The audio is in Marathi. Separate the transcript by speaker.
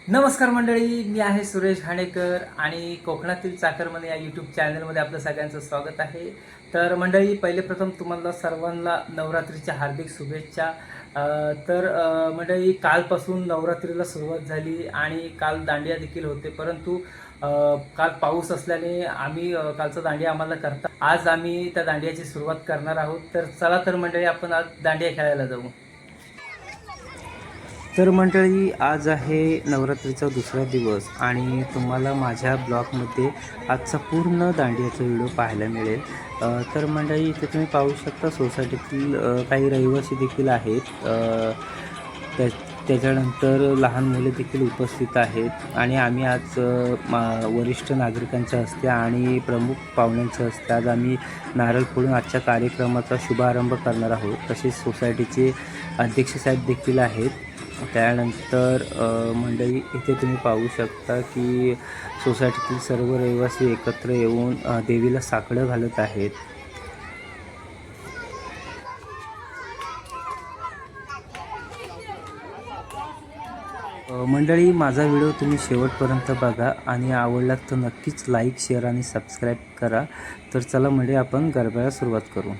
Speaker 1: नमस्कार मंडळी, मी आहे सुरेश घाणेकर आणि कोकणातील चाकरमने या यूट्यूब चॅनलमध्ये आपलं सगळ्यांचं स्वागत आहे. तर मंडळी, पहिले प्रथम तुम्हाला सर्वांना नवरात्रीच्या हार्दिक शुभेच्छा. मंडळी, कालपासून नवरात्रीला सुरुवात झाली आणि काल दांडिया देखील होते, परंतु काल पाऊस असल्याने आम्ही कालचा दांडिया आम्हाला करता आज आम्ही त्या दांडियाची सुरुवात करणार आहोत. तर चला तर मंडळी, आपण आज दांडिया खेळायला जाऊ. तर मंडळी, आज आहे नवरात्रीचा दुसरा दिवस आणि तुम्हाला माझ्या ब्लॉगमध्ये आजचा पूर्ण दांडियाचा व्हिडिओ पाहायला मिळेल. तर मंडळी, इथे तुम्ही पाहू शकता सोसायटीतील काही रहिवासी देखील आहेत. त्याच्यानंतर लहान मुले देखील उपस्थित आहेत आणि आम्ही आज वरिष्ठ नागरिकांच्या हस्ते आणि प्रमुख पाहुण्यांच्या हस्ते आज आम्ही नारळ फोडून आजच्या कार्यक्रमाचा शुभारंभ करणार आहोत. तसेच सोसायटीचे अध्यक्ष साहेब देखील आहेत. त्यानंतर मंडळी, इथे तुम्ही पाहू शकता की सोसायटीतील सर्व रहिवासी एकत्र येऊन देवीला साकडं घालत आहेत. मंडळी, माझा व्हिडिओ तुम्ही शेवटपर्यंत बघा आणि आवडला तर नक्कीच लाईक, शेअर आणि सबस्क्राईब करा. तर चला मंडळी, आपण गरब्याला सुरुवात करू.